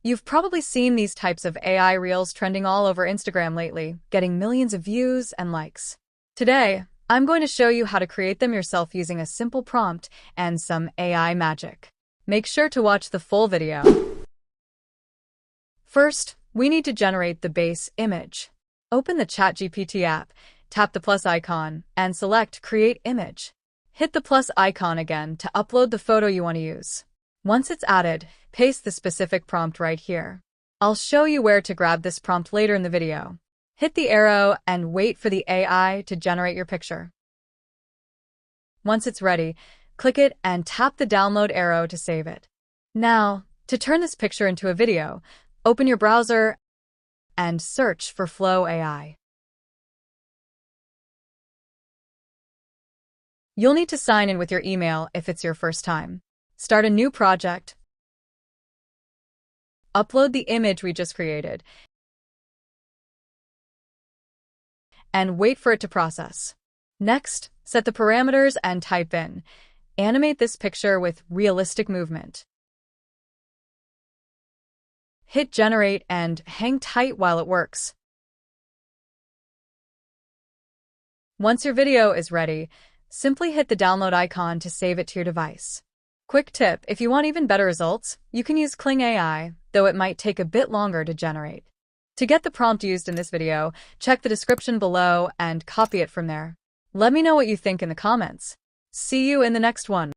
You've probably seen these types of AI reels trending all over Instagram lately, getting millions of views and likes. Today, I'm going to show you how to create them yourself using a simple prompt and some AI magic. Make sure to watch the full video. First, we need to generate the base image. Open the ChatGPT app, tap the plus icon, and select Create Image. Hit the plus icon again to upload the photo you want to use. Once it's added, paste the specific prompt right here. I'll show you where to grab this prompt later in the video. Hit the arrow and wait for the AI to generate your picture. Once it's ready, click it and tap the download arrow to save it. Now, to turn this picture into a video, open your browser and search for Flow AI. You'll need to sign in with your email if it's your first time. Start a new project. Upload the image we just created. And wait for it to process. Next, set the parameters and type in. Animate this picture with realistic movement. Hit generate and hang tight while it works. Once your video is ready, simply hit the download icon to save it to your device. Quick tip, if you want even better results, you can use Kling AI, though it might take a bit longer to generate. To get the prompt used in this video, check the description below and copy it from there. Let me know what you think in the comments. See you in the next one.